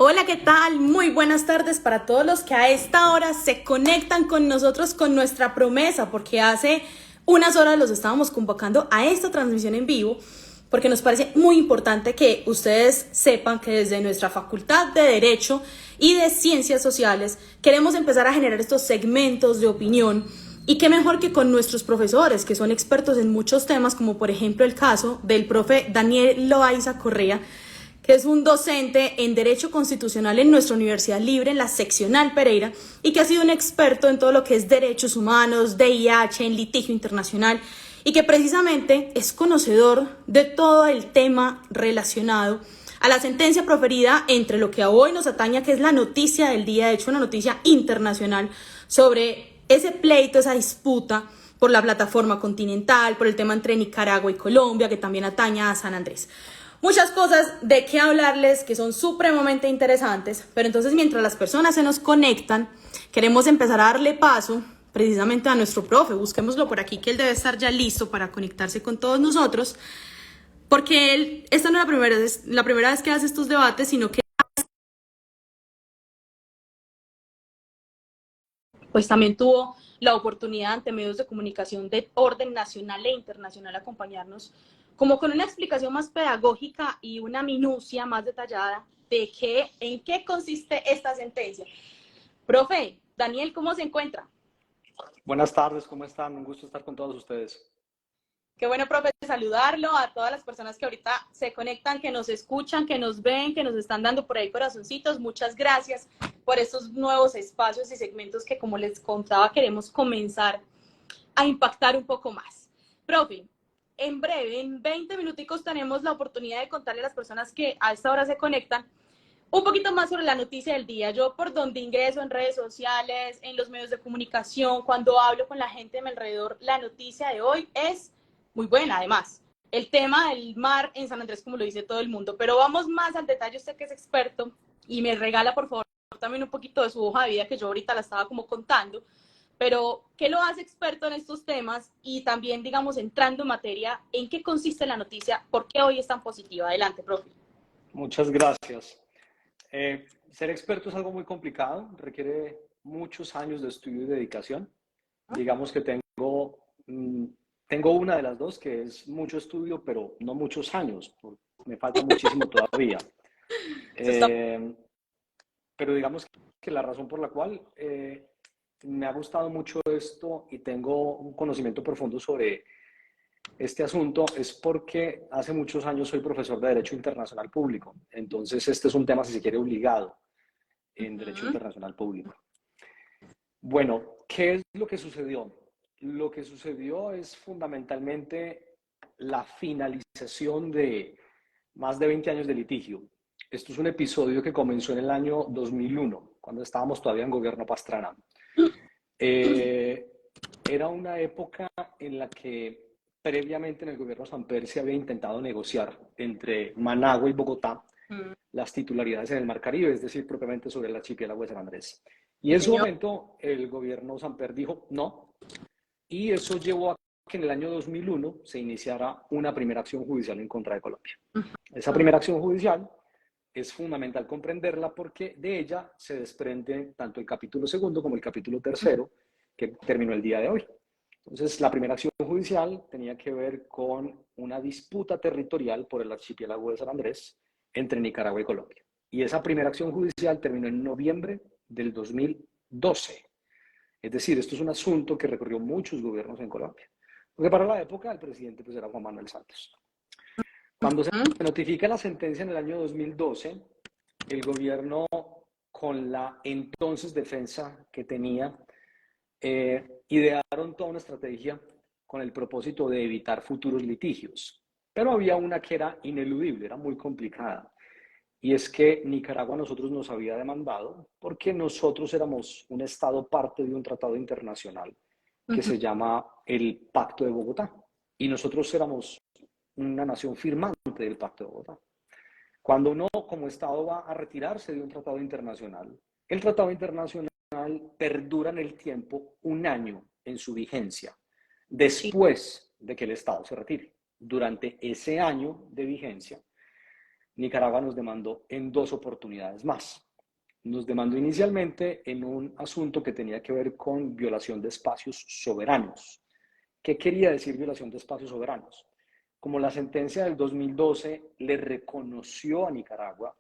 Hola, ¿qué tal? Muy buenas tardes para todos los que a esta hora se conectan con nosotros con nuestra promesa, porque hace unas horas los estábamos convocando a esta transmisión en vivo, porque nos parece muy importante que ustedes sepan que desde nuestra Facultad de Derecho y de Ciencias Sociales queremos empezar a generar estos segmentos de opinión. Y qué mejor que con nuestros profesores, que son expertos en muchos temas, como por ejemplo el caso del profe Daniel Loaiza Correa, que es un docente en Derecho Constitucional en nuestra Universidad Libre, en la seccional Pereira, y que ha sido un experto en todo lo que es derechos humanos, DIH, en litigio internacional, y que precisamente es conocedor de todo el tema relacionado a la sentencia proferida entre lo que a hoy nos atañe, que es la noticia del día, de hecho una noticia internacional, sobre ese pleito, esa disputa por la plataforma continental, por el tema entre Nicaragua y Colombia, que también ataña a San Andrés. Muchas cosas de qué hablarles que son supremamente interesantes, pero entonces mientras las personas se nos conectan, queremos empezar a darle paso precisamente a nuestro profe. Busquémoslo por aquí, que él debe estar ya listo para conectarse con todos nosotros, porque él, esta no es la primera vez que hace estos debates, sino que pues también tuvo la oportunidad ante medios de comunicación de orden nacional e internacional acompañarnos como con una explicación más pedagógica y una minucia más detallada de en qué consiste esta sentencia. Profe, Daniel, ¿cómo se encuentra? Buenas tardes, ¿cómo están? Un gusto estar con todos ustedes. Qué bueno, profe, saludarlo a todas las personas que ahorita se conectan, que nos escuchan, que nos ven, que nos están dando por ahí corazoncitos. Muchas gracias por estos nuevos espacios y segmentos que, como les contaba, queremos comenzar a impactar un poco más. Profe, en breve, en 20 minuticos tenemos la oportunidad de contarle a las personas que a esta hora se conectan un poquito más sobre la noticia del día. Yo por donde ingreso en redes sociales, en los medios de comunicación, cuando hablo con la gente de mi alrededor, la noticia de hoy es muy buena, además. El tema del mar en San Andrés, como lo dice todo el mundo. Pero vamos más al detalle, usted que es experto, y me regala, por favor, también un poquito de su hoja de vida, que yo ahorita la estaba como contando. Pero, ¿qué lo hace experto en estos temas? Y también, digamos, entrando en materia, ¿en qué consiste la noticia? ¿Por qué hoy es tan positiva? Adelante, profe. Muchas gracias. Ser experto es algo muy complicado, requiere muchos años de estudio y dedicación. Digamos que tengo una de las dos, que es mucho estudio, pero no muchos años, me falta muchísimo todavía. Eso está. Eh, pero digamos que la razón por la cual me ha gustado mucho esto y tengo un conocimiento profundo sobre este asunto es porque hace muchos años soy profesor de Derecho Internacional Público. Entonces, este es un tema, si se quiere, obligado en Derecho Internacional Público. Bueno, ¿qué es lo que sucedió? Lo que sucedió es fundamentalmente la finalización de más de 20 años de litigio. Esto es un episodio que comenzó en el año 2001, cuando estábamos todavía en gobierno Pastrana. Eh, Era una época en la que previamente en el gobierno Samper se había intentado negociar entre Managua y Bogotá las titularidades en el Mar Caribe, es decir, propiamente sobre el archipiélago de San Andrés. Y Sí, en su señor. momento el gobierno Samper dijo no, y eso llevó a que en el año 2001 se iniciara una primera acción judicial en contra de Colombia. Esa primera acción judicial es fundamental comprenderla porque de ella se desprende tanto el capítulo segundo como el capítulo tercero que terminó el día de hoy. Entonces, la primera acción judicial tenía que ver con una disputa territorial por el archipiélago de San Andrés entre Nicaragua y Colombia. Y esa primera acción judicial terminó en noviembre del 2012. Es decir, esto es un asunto que recorrió muchos gobiernos en Colombia. Porque para la época el presidente pues, era Juan Manuel Santos. Cuando se notifica la sentencia en el año 2012, el gobierno, con la entonces defensa que tenía, idearon toda una estrategia con el propósito de evitar futuros litigios. Pero había una que era ineludible, era muy complicada. Y es que Nicaragua a nosotros nos había demandado porque nosotros éramos un Estado parte de un tratado internacional que se llama el Pacto de Bogotá. Y nosotros éramos una nación firmante del Pacto de Bogotá. Cuando uno como Estado va a retirarse de un tratado internacional, el tratado internacional perdura en el tiempo un año en su vigencia, después de que el Estado se retire. Durante ese año de vigencia, Nicaragua nos demandó en dos oportunidades más. Nos demandó inicialmente en un asunto que tenía que ver con violación de espacios soberanos. ¿Qué quería decir violación de espacios soberanos? Como la sentencia del 2012 le reconoció a Nicaragua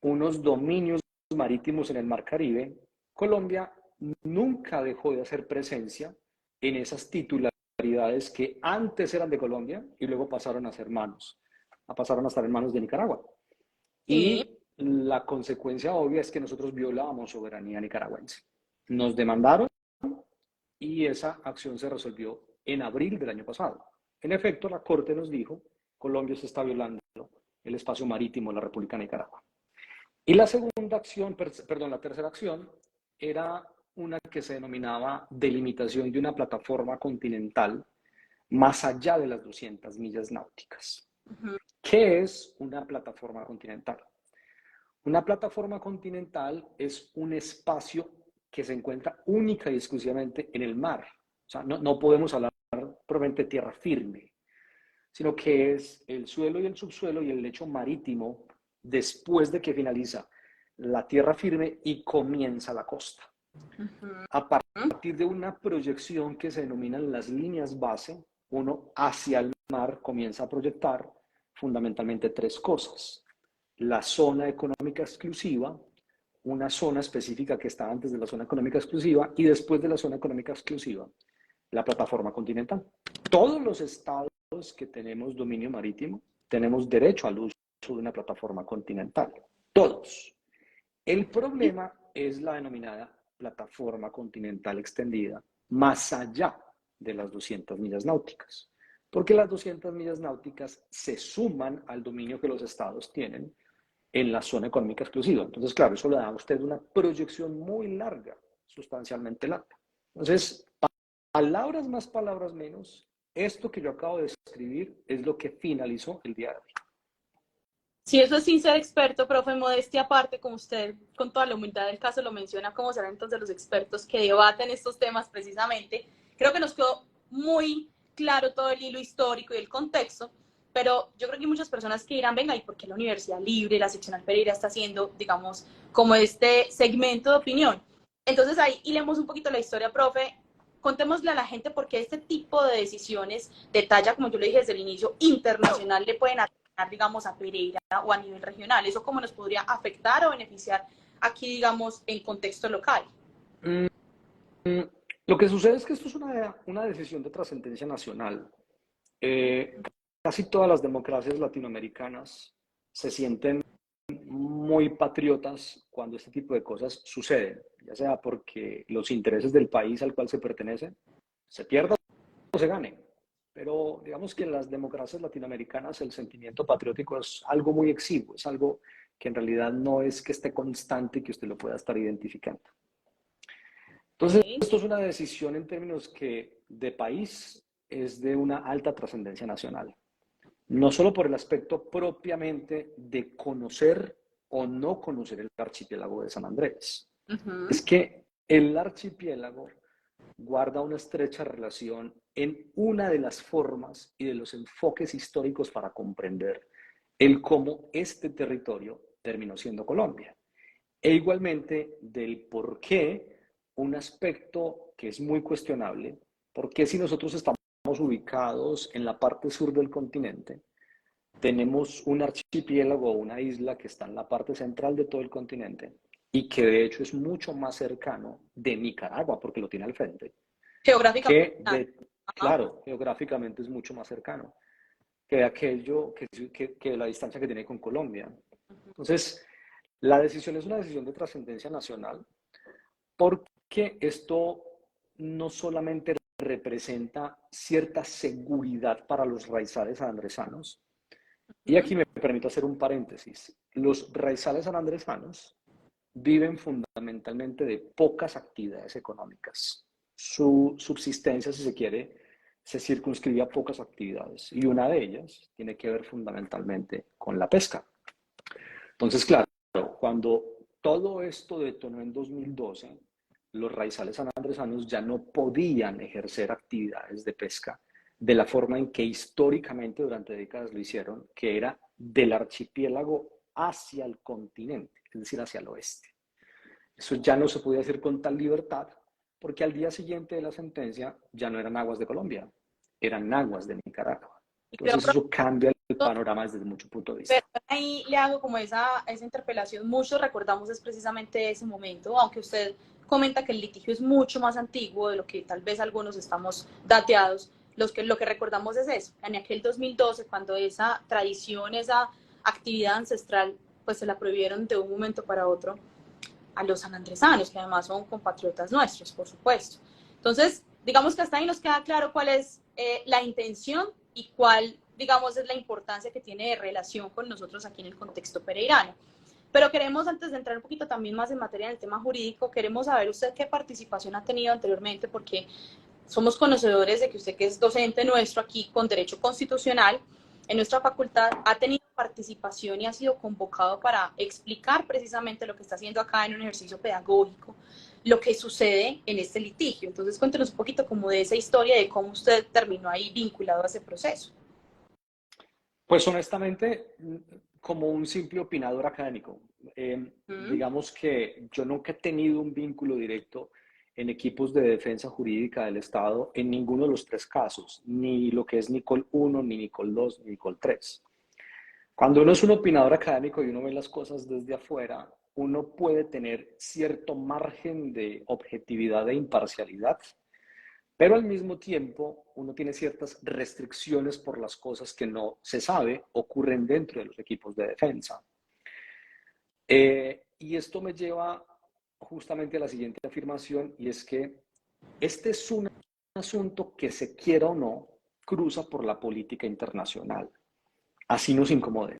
unos dominios marítimos en el Mar Caribe, Colombia nunca dejó de hacer presencia en esas titularidades que antes eran de Colombia y luego pasaron a ser pasaron a estar en manos de Nicaragua. Sí. Y la consecuencia obvia es que nosotros violábamos soberanía nicaragüense. Nos demandaron y esa acción se resolvió en abril del año pasado. En efecto, la Corte nos dijo, Colombia se está violando el espacio marítimo de la República de Nicaragua. Y la segunda acción, perdón, la tercera acción era una que se denominaba delimitación de una plataforma continental más allá de las 200 millas náuticas. ¿Qué es una plataforma continental? Una plataforma continental es un espacio que se encuentra única y exclusivamente en el mar. O sea, no podemos hablar probablemente de tierra firme, sino que es el suelo y el subsuelo y el lecho marítimo después de que finaliza la tierra firme y comienza la costa. A partir de una proyección que se denominan las líneas base, uno hacia el mar comienza a proyectar fundamentalmente tres cosas. La zona económica exclusiva, una zona específica que está antes de la zona económica exclusiva y después de la zona económica exclusiva, la plataforma continental. Todos los estados que tenemos dominio marítimo tenemos derecho al uso de una plataforma continental. Todos. El problema es la denominada plataforma continental extendida más allá de las 200 millas náuticas. Porque las 200 millas náuticas se suman al dominio que los estados tienen en la zona económica exclusiva. Entonces, claro, eso le da a usted una proyección muy larga, sustancialmente larga. Entonces, palabras más, palabras menos, esto que yo acabo de escribir es lo que finalizó el día de hoy. Sí, eso es sin ser experto, profe, modestia aparte, como usted con toda la humildad del caso lo menciona, como serán entonces los expertos que debaten estos temas precisamente. Creo que nos quedó muy claro todo el hilo histórico y el contexto, pero yo creo que hay muchas personas que dirán, venga, ¿y por qué la Universidad Libre, la seccional Pereira está haciendo, digamos, como este segmento de opinión? Entonces ahí hilemos un poquito la historia, profe, contémosle a la gente por qué este tipo de decisiones de talla, como yo le dije desde el inicio, internacional le pueden digamos, a Pereira o a nivel regional? ¿Eso cómo nos podría afectar o beneficiar aquí, digamos, en contexto local? Lo que sucede es que esto es una decisión de trascendencia nacional. Casi todas las democracias latinoamericanas se sienten muy patriotas cuando este tipo de cosas suceden, ya sea porque los intereses del país al cual se pertenece se pierdan o se ganen. Pero digamos que en las democracias latinoamericanas el sentimiento patriótico es algo muy exiguo, es algo que en realidad no es que esté constante y que usted lo pueda estar identificando. Entonces, esto es una decisión en términos que de país es de una alta trascendencia nacional. No solo por el aspecto propiamente de conocer o no conocer el archipiélago de San Andrés. Es que el archipiélago guarda una estrecha relación en una de las formas y de los enfoques históricos para comprender el cómo este territorio terminó siendo Colombia. E igualmente del por qué un aspecto que es muy cuestionable, por qué si nosotros estamos ubicados en la parte sur del continente, tenemos un archipiélago o una isla que está en la parte central de todo el continente y que de hecho es mucho más cercano de Nicaragua, porque lo tiene al frente. Geográficamente. Claro, geográficamente es mucho más cercano que de aquello, que la distancia que tiene con Colombia. Entonces, la decisión es una decisión de trascendencia nacional porque esto no solamente representa cierta seguridad para los raizales sanandresanos, y aquí me permito hacer un paréntesis. Los raizales sanandresanos viven fundamentalmente de pocas actividades económicas. Su subsistencia, si se quiere, se circunscribe a pocas actividades y una de ellas tiene que ver fundamentalmente con la pesca. Entonces, claro, cuando todo esto detonó en 2012, los raizales sanandresanos ya no podían ejercer actividades de pesca de la forma en que históricamente durante décadas lo hicieron, que era del archipiélago hacia el continente, es decir, hacia el oeste. Eso ya no se podía hacer con tal libertad, porque al día siguiente de la sentencia ya no eran aguas de Colombia, eran aguas de Nicaragua. Entonces eso cambia el panorama desde mucho punto de vista. Pero ahí le hago como esa interpelación. Muchos recordamos es precisamente ese momento, aunque usted comenta que el litigio es mucho más antiguo de lo que tal vez algunos estamos dateados. Lo que recordamos es eso, en aquel 2012, cuando esa tradición, esa actividad ancestral, pues se la prohibieron de un momento para otro a los sanandresanos, que además son compatriotas nuestros, por supuesto. Entonces, digamos que hasta ahí nos queda claro cuál es la intención y cuál, digamos, es la importancia que tiene de relación con nosotros aquí en el contexto pereirano. Pero queremos, antes de entrar un poquito también más en materia del tema jurídico, queremos saber usted qué participación ha tenido anteriormente, porque somos conocedores de que usted, que es docente nuestro aquí con Derecho Constitucional, en nuestra facultad, ha tenido participación y ha sido convocado para explicar precisamente lo que está haciendo acá en un ejercicio pedagógico, lo que sucede en este litigio. Entonces, cuéntenos un poquito como de esa historia, de cómo usted terminó ahí vinculado a ese proceso. Pues honestamente, como un simple opinador académico, digamos que yo nunca he tenido un vínculo directo en equipos de defensa jurídica del Estado en ninguno de los tres casos, ni lo que es Nicol 1, ni Nicol 2, ni Nicol 3. Cuando uno es un opinador académico y uno ve las cosas desde afuera, uno puede tener cierto margen de objetividad e imparcialidad, pero al mismo tiempo uno tiene ciertas restricciones por las cosas que no se sabe ocurren dentro de los equipos de defensa. Y esto me lleva justamente a la siguiente afirmación, y es que este es un asunto que, se quiera o no, cruza por la política internacional. Así nos incomode.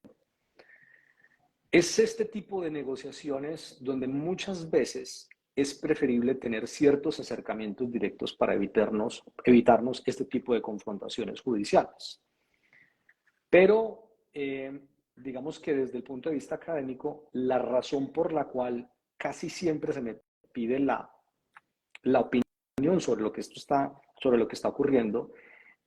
Es este tipo de negociaciones donde muchas veces es preferible tener ciertos acercamientos directos para evitarnos este tipo de confrontaciones judiciales. Pero digamos que desde el punto de vista académico, la razón por la cual casi siempre se me pide la opinión sobre lo que está ocurriendo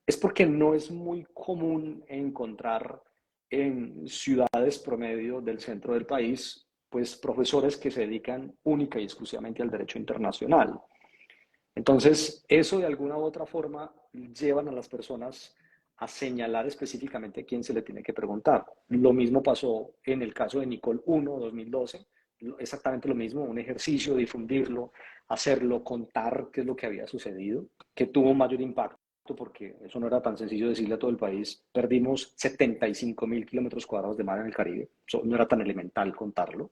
es porque no es muy común encontrar en ciudades promedio del centro del país, pues profesores que se dedican única y exclusivamente al derecho internacional. Entonces, eso de alguna u otra forma llevan a las personas a señalar específicamente a quién se le tiene que preguntar. Lo mismo pasó en el caso de Nicol 1, 2012, exactamente lo mismo, un ejercicio, difundirlo, hacerlo, contar qué es lo que había sucedido, que tuvo mayor impacto, porque eso no era tan sencillo decirle a todo el país. Perdimos 75.000 kilómetros cuadrados de mar en el Caribe, eso no era tan elemental contarlo.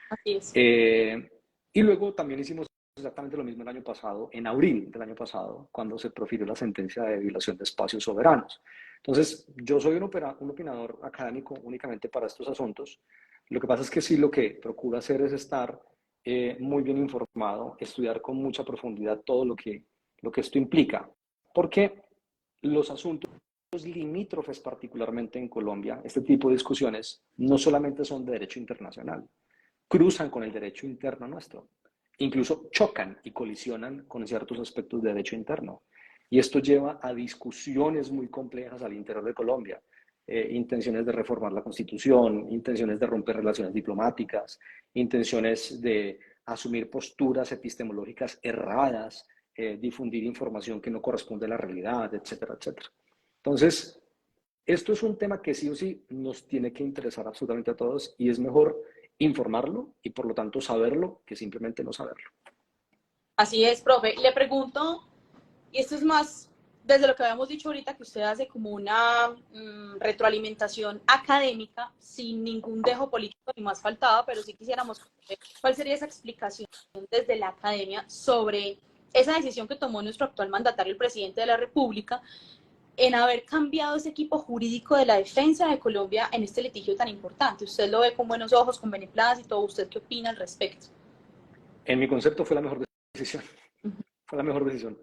Así es. Y luego también hicimos exactamente lo mismo el año pasado, en abril del año pasado, cuando se profirió la sentencia de violación de espacios soberanos. Entonces, yo soy un opinador académico únicamente para estos asuntos. Lo que pasa es que sí, lo que procuro hacer es estar muy bien informado, estudiar con mucha profundidad todo lo que esto implica, porque los asuntos limítrofes, particularmente en Colombia, este tipo de discusiones no solamente son de derecho internacional, cruzan con el derecho interno nuestro. Incluso chocan y colisionan con ciertos aspectos de derecho interno. Y esto lleva a discusiones muy complejas al interior de Colombia. Intenciones de reformar la Constitución, intenciones de romper relaciones diplomáticas, intenciones de asumir posturas epistemológicas erradas, difundir información que no corresponde a la realidad, etcétera, etcétera. Entonces, esto es un tema que sí o sí nos tiene que interesar absolutamente a todos, y es mejor informarlo y por lo tanto saberlo que simplemente no saberlo. Así es, profe. Le pregunto, y esto es más desde lo que habíamos dicho ahorita, que usted hace como una retroalimentación académica sin ningún dejo político ni más faltaba, pero sí quisiéramos conocer cuál sería esa explicación desde la academia sobre esa decisión que tomó nuestro actual mandatario, el presidente de la República, en haber cambiado ese equipo jurídico de la defensa de Colombia en este litigio tan importante. ¿Usted lo ve con buenos ojos, con beneplácito? ¿Usted qué opina al respecto? En mi concepto fue la mejor decisión. Fue la mejor decisión.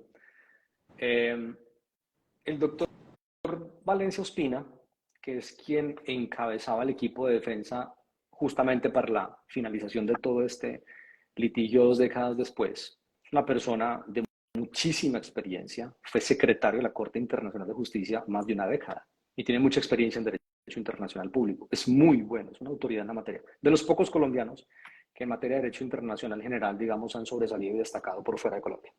El doctor Valencia Ospina, que es quien encabezaba el equipo de defensa justamente para la finalización de todo este litigio 2 décadas después, una persona de muchísima experiencia, fue secretario de la Corte Internacional de Justicia más de una década y tiene mucha experiencia en derecho internacional público. Es muy bueno, es una autoridad en la materia. De los pocos colombianos que en materia de derecho internacional general, digamos, han sobresalido y destacado por fuera de Colombia.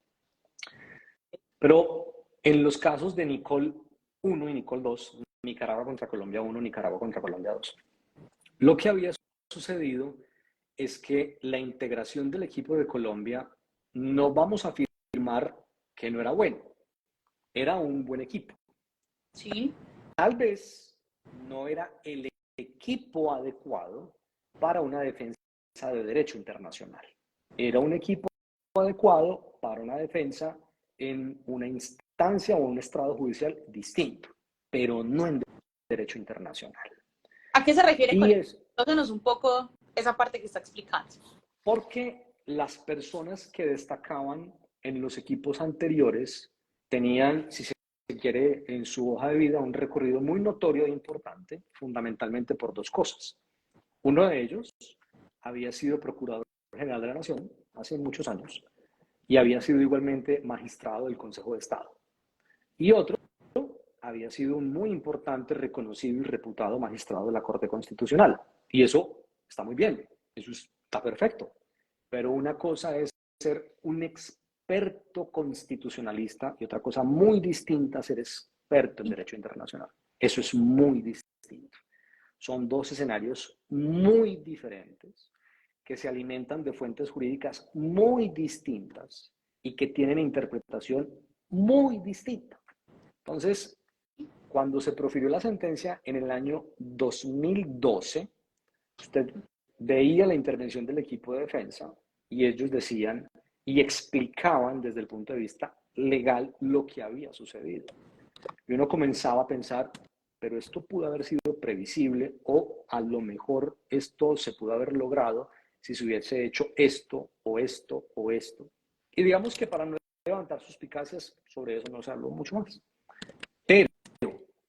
Pero en los casos de Nicole 1 y Nicole 2, Nicaragua contra Colombia 1, Nicaragua contra Colombia 2, lo que había sucedido es que la integración del equipo de Colombia, no vamos a afirmar que no era bueno, era un buen equipo. Sí. Tal vez no era el equipo adecuado para una defensa de derecho internacional. Era un equipo adecuado para una defensa en una instancia o un estrado judicial distinto, pero no en derecho internacional. ¿A qué se refiere con Y eso? Cuéntanos un poco esa parte que está explicando. Porque las personas que destacaban en los equipos anteriores tenían, si se quiere, en su hoja de vida un recorrido muy notorio e importante, fundamentalmente por dos cosas. Uno de ellos había sido procurador general de la Nación hace muchos años y había sido igualmente magistrado del Consejo de Estado. Y otro había sido un muy importante, reconocido y reputado magistrado de la Corte Constitucional. Y eso está muy bien, eso está perfecto. Pero una cosa es ser un experto constitucionalista y otra cosa muy distinta ser experto en derecho internacional. Eso es muy distinto. Son dos escenarios muy diferentes que se alimentan de fuentes jurídicas muy distintas y que tienen interpretación muy distinta. Entonces, cuando se profirió la sentencia en el año 2012, usted veía la intervención del equipo de defensa y ellos decían y explicaban desde el punto de vista legal lo que había sucedido. Y uno comenzaba a pensar, pero esto pudo haber sido previsible o a lo mejor esto se pudo haber logrado si se hubiese hecho esto o esto o esto. Y digamos que para no levantar suspicacias sobre eso no se habló mucho más. Pero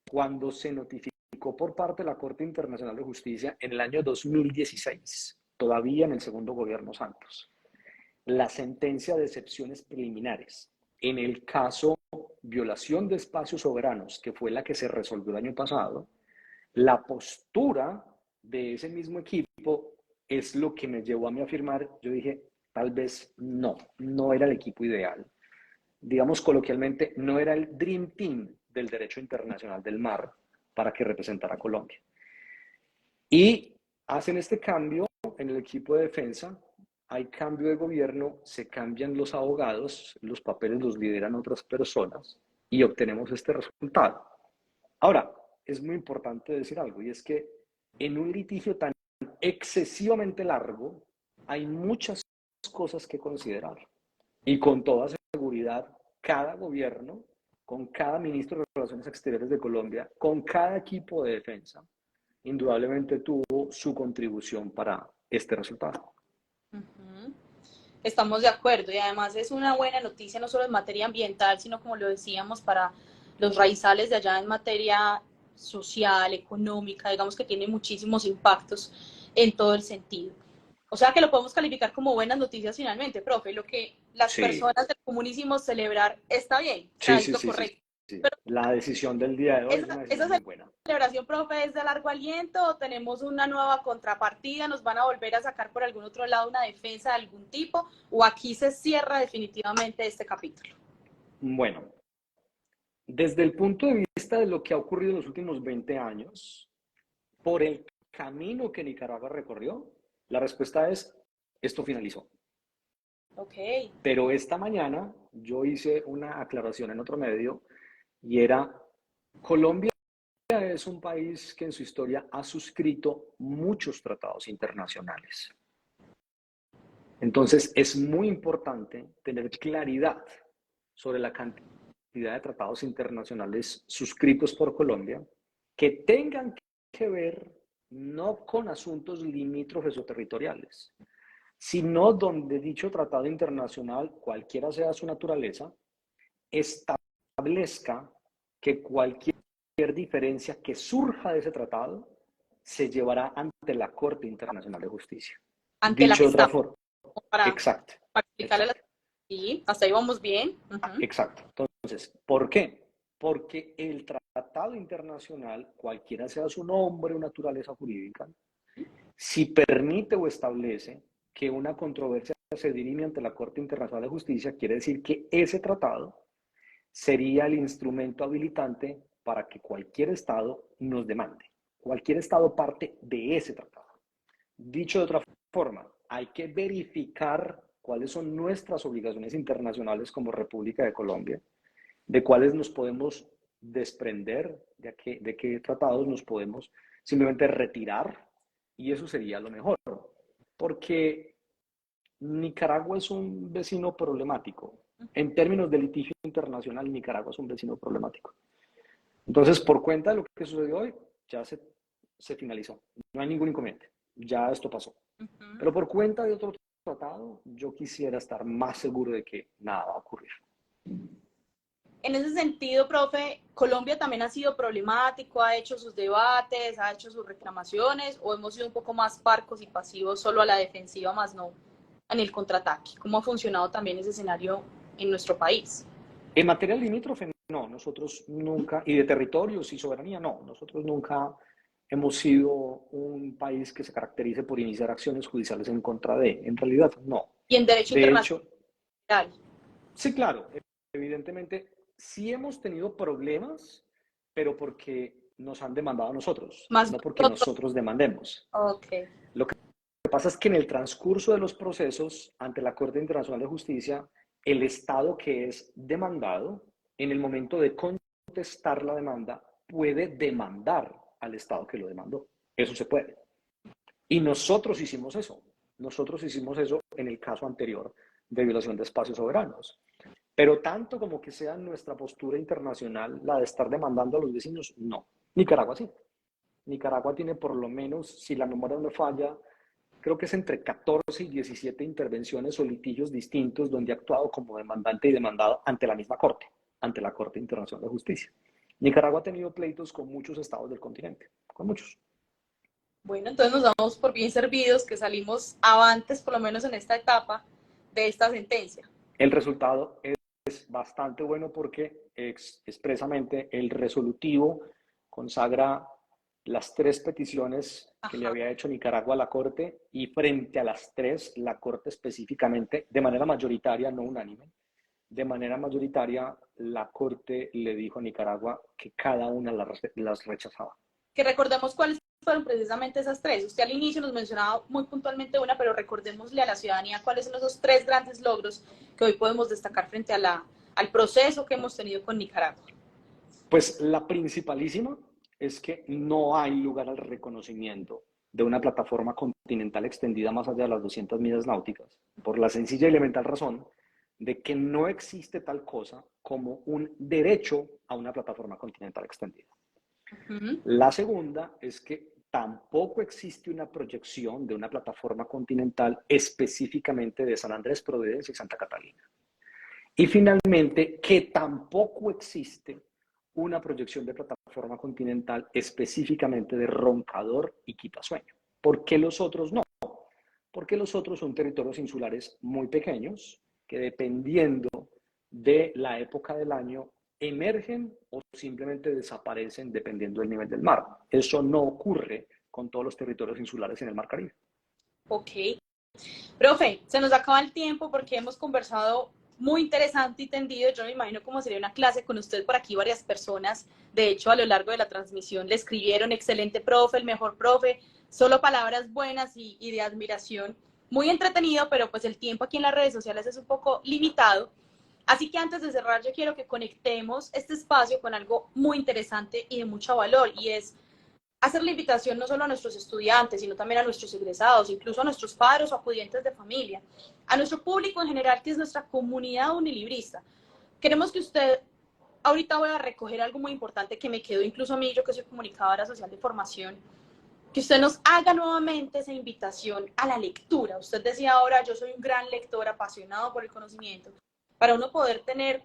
cuando se notificó por parte de la Corte Internacional de Justicia en el año 2016, todavía en el segundo gobierno Santos, la sentencia de excepciones preliminares en el caso violación de espacios soberanos, que fue la que se resolvió el año pasado, la postura de ese mismo equipo es lo que me llevó a mí a afirmar, yo dije, tal vez no era el equipo ideal. Digamos coloquialmente, no era el Dream Team del derecho internacional del mar para que representara a Colombia. Y hacen este cambio en el equipo de defensa, hay cambio de gobierno, se cambian los abogados, los papeles los lideran otras personas y obtenemos este resultado. Ahora, es muy importante decir algo, y es que en un litigio tan excesivamente largo hay muchas cosas que considerar. Y con toda seguridad, cada gobierno, con cada ministro de Relaciones Exteriores de Colombia, con cada equipo de defensa, indudablemente tuvo su contribución para este resultado. Estamos de acuerdo y además es una buena noticia no solo en materia ambiental, sino como lo decíamos para los raizales de allá en materia social, económica, digamos que tiene muchísimos impactos en todo el sentido. O sea que lo podemos calificar como buenas noticias finalmente, profe, lo que las personas del común hicimos celebrar está bien, o sea, es lo correcto. Sí. Pero la decisión del día de hoy es una decisión muy buena. ¿Celebración, profe, es de largo aliento o tenemos una nueva contrapartida? ¿Nos van a volver a sacar por algún otro lado una defensa de algún tipo? ¿O aquí se cierra definitivamente este capítulo? Bueno, desde el punto de vista de lo que ha ocurrido en los últimos 20 años, por el camino que Nicaragua recorrió, la respuesta es, esto finalizó. Okay. Pero esta mañana yo hice una aclaración en otro medio y era, Colombia es un país que en su historia ha suscrito muchos tratados internacionales. Entonces es muy importante tener claridad sobre la cantidad de tratados internacionales suscritos por Colombia que tengan que ver no con asuntos limítrofes o territoriales, sino donde dicho tratado internacional, cualquiera sea su naturaleza, establezca que cualquier diferencia que surja de ese tratado se llevará ante la Corte Internacional de Justicia. Ante dicho de otra forma. Exacto. Para explicarle exacto. Sí, hasta ahí vamos bien. Exacto. Entonces, ¿por qué? porque el tratado internacional, cualquiera sea su nombre o naturaleza jurídica, si permite o establece que una controversia se dirime ante la Corte Internacional de Justicia, quiere decir que ese tratado sería el instrumento habilitante para que cualquier Estado nos demande. Cualquier Estado parte de ese tratado. Dicho de otra forma, hay que verificar cuáles son nuestras obligaciones internacionales como República de Colombia, de cuáles nos podemos desprender, de qué tratados nos podemos simplemente retirar, y eso sería lo mejor. Porque Nicaragua es un vecino problemático. En términos de litigio internacional, Nicaragua es un vecino problemático. Entonces, por cuenta de lo que sucedió hoy, ya se finalizó. No hay ningún inconveniente. Ya esto pasó. Pero por cuenta de otro tratado, yo quisiera estar más seguro de que nada va a ocurrir. En ese sentido, profe, ¿Colombia también ha sido problemático, ha hecho sus debates, ha hecho sus reclamaciones, o hemos sido un poco más parcos y pasivos solo a la defensiva, más no en el contraataque? ¿Cómo ha funcionado también ese escenario en nuestro país? En materia limítrofe, no, nosotros nunca, y de territorios y soberanía, no, nosotros nunca hemos sido un país que se caracterice por iniciar acciones judiciales en contra de, en realidad, no. Y en derecho De hecho, internacional. sí, claro, evidentemente sí hemos tenido problemas, pero porque nos han demandado a nosotros, Más no porque nosotros demandemos. Ok. Lo que pasa es que en el transcurso de los procesos ante la Corte Internacional de Justicia, el Estado que es demandado, en el momento de contestar la demanda, puede demandar al Estado que lo demandó. Eso se puede. Y nosotros hicimos eso. Nosotros hicimos eso en el caso anterior de violación de espacios soberanos. Pero tanto como que sea nuestra postura internacional la de estar demandando a los vecinos, no. Nicaragua sí. Nicaragua tiene por lo menos, si la memoria no me falla, creo que es entre 14 y 17 intervenciones o litigios distintos donde ha actuado como demandante y demandado ante la misma Corte, ante la Corte Internacional de Justicia. Nicaragua ha tenido pleitos con muchos estados del continente, con muchos. Bueno, entonces nos damos por bien servidos que salimos avantes, por lo menos en esta etapa, de esta sentencia. El resultado es bastante bueno porque expresamente el resolutivo consagra las 3 peticiones que le había hecho Nicaragua a la Corte, y frente a las 3, la Corte específicamente, de manera mayoritaria, no unánime, de manera mayoritaria, la Corte le dijo a Nicaragua que cada una las rechazaba. Que recordemos cuáles fueron precisamente esas 3. Usted al inicio nos mencionaba muy puntualmente una, pero recordémosle a la ciudadanía cuáles son esos 3 grandes logros que hoy podemos destacar frente a al proceso que hemos tenido con Nicaragua. Pues la principalísima es que no hay lugar al reconocimiento de una plataforma continental extendida más allá de las 200 millas náuticas, por la sencilla y elemental razón de que no existe tal cosa como un derecho a una plataforma continental extendida. La segunda es que tampoco existe una proyección de una plataforma continental específicamente de San Andrés, Providencia y Santa Catalina. Y finalmente, que tampoco existe una proyección de plataforma continental específicamente de Roncador y Quitasueño. ¿Por qué los otros no? Porque los otros son territorios insulares muy pequeños que, dependiendo de la época del año, emergen o simplemente desaparecen dependiendo del nivel del mar. Eso no ocurre con todos los territorios insulares en el Mar Caribe. Ok. Profe, se nos acaba el tiempo porque hemos conversado muy interesante y tendido. Yo me imagino cómo sería una clase con usted por aquí. Varias personas, de hecho, a lo largo de la transmisión le escribieron: excelente profe, el mejor profe, solo palabras buenas y de admiración. Muy entretenido, pero pues el tiempo aquí en las redes sociales es un poco limitado. Así que antes de cerrar, yo quiero que conectemos este espacio con algo muy interesante y de mucho valor, y es hacer la invitación no solo a nuestros estudiantes, sino también a nuestros egresados, incluso a nuestros padres o acudientes de familia, a nuestro público en general, que es nuestra comunidad unilibrista. Queremos que usted, ahorita voy a recoger algo muy importante que me quedó incluso a mí, yo que soy comunicadora social de formación, que usted nos haga nuevamente esa invitación a la lectura. Usted decía ahora: yo soy un gran lector, apasionado por el conocimiento. Para uno poder tener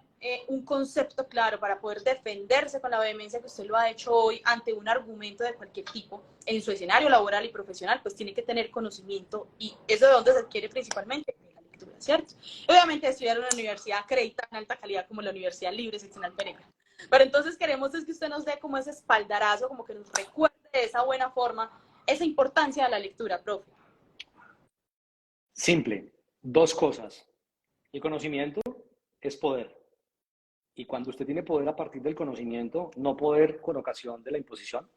un concepto claro, para poder defenderse con la vehemencia que usted lo ha hecho hoy ante un argumento de cualquier tipo en su escenario laboral y profesional, pues tiene que tener conocimiento, y eso de dónde se adquiere principalmente de la lectura, ¿cierto? Obviamente estudiar en una universidad acreditada en alta calidad como la Universidad Libre Seccional Pereira. Pero entonces queremos es que usted nos dé como ese espaldarazo, como que nos recuerde de esa buena forma esa importancia de la lectura, profe. Simple, dos cosas. El conocimiento es poder. Y cuando usted tiene poder a partir del conocimiento, no poder con ocasión de la imposición,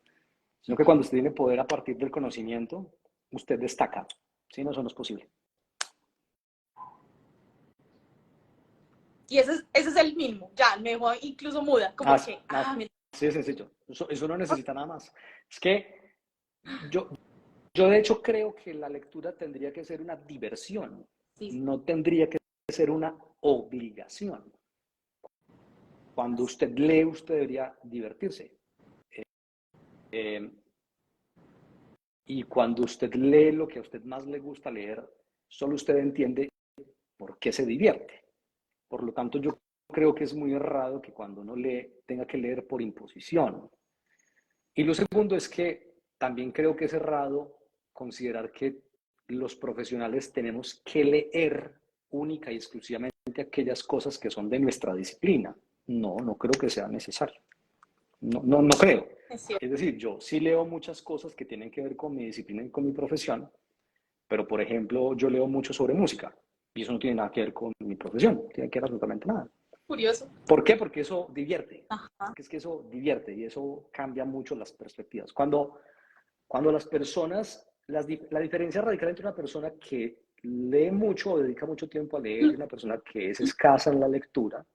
sino que cuando usted tiene poder a partir del conocimiento, usted destaca. Si no, eso no es posible. Y ese es el mismo, ya, me dejó incluso muda, como que, sí, es sencillo. Eso no necesita nada más. Es que yo de hecho creo que la lectura tendría que ser una diversión, sí. no tendría que ser una obligación. Cuando usted lee, usted debería divertirse. Y cuando usted lee lo que a usted más le gusta leer, solo usted entiende por qué se divierte. Por lo tanto, yo creo que es muy errado que cuando uno lee tenga que leer por imposición. Y lo segundo es que también creo que es errado considerar que los profesionales tenemos que leer única y exclusivamente aquellas cosas que son de nuestra disciplina. No creo que sea necesario. No creo. Es decir, yo sí leo muchas cosas que tienen que ver con mi disciplina y con mi profesión, pero por ejemplo, yo leo mucho sobre música y eso no tiene nada que ver con mi profesión, no tiene que ver absolutamente nada. Curioso. ¿Por qué? Porque eso divierte. Ajá. Es que eso divierte y eso cambia mucho las perspectivas. Cuando las personas, la diferencia radical entre una persona que lee mucho o dedica mucho tiempo a leer y una persona que es escasa en la lectura,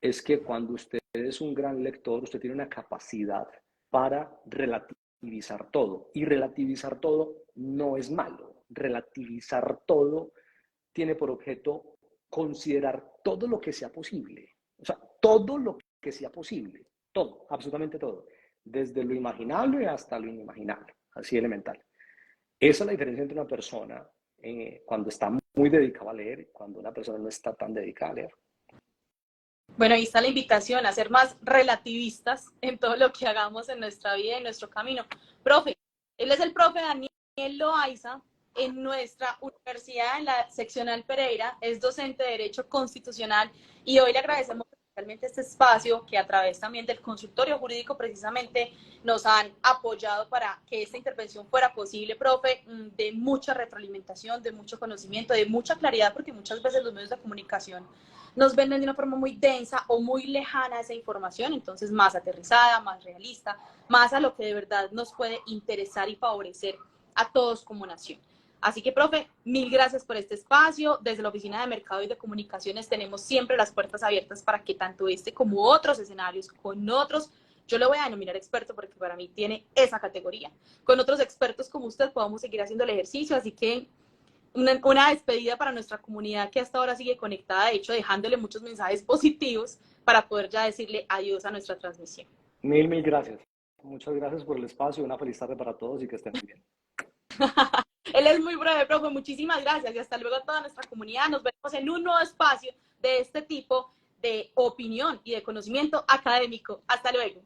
es que cuando usted es un gran lector, usted tiene una capacidad para relativizar todo. Y relativizar todo no es malo. Relativizar todo tiene por objeto considerar todo lo que sea posible. O sea, todo lo que sea posible. Todo, absolutamente todo. Desde lo imaginable hasta lo inimaginable. Así elemental. Esa es la diferencia entre una persona cuando está muy dedicada a leer y cuando una persona no está tan dedicada a leer. Bueno, ahí está la invitación a ser más relativistas en todo lo que hagamos en nuestra vida y en nuestro camino. Profe, él es el profe Daniel Loaiza en nuestra universidad, en la seccional Pereira, es docente de Derecho Constitucional y hoy le agradecemos especialmente este espacio que a través también del consultorio jurídico precisamente nos han apoyado para que esta intervención fuera posible, profe, de mucha retroalimentación, de mucho conocimiento, de mucha claridad, porque muchas veces los medios de comunicación nos venden de una forma muy densa o muy lejana esa información, entonces más aterrizada, más realista, más a lo que de verdad nos puede interesar y favorecer a todos como nación. Así que, profe, mil gracias por este espacio. Desde la Oficina de Mercado y de Comunicaciones tenemos siempre las puertas abiertas para que tanto este como otros escenarios con otros, yo lo voy a denominar experto porque para mí tiene esa categoría, con otros expertos como usted podamos seguir haciendo el ejercicio, así que una despedida para nuestra comunidad que hasta ahora sigue conectada, de hecho dejándole muchos mensajes positivos para poder ya decirle adiós a nuestra transmisión. Mil gracias. Muchas gracias por el espacio, una feliz tarde para todos y que estén muy bien. Él es muy breve, profe, muchísimas gracias y hasta luego a toda nuestra comunidad. Nos vemos en un nuevo espacio de este tipo de opinión y de conocimiento académico. Hasta luego.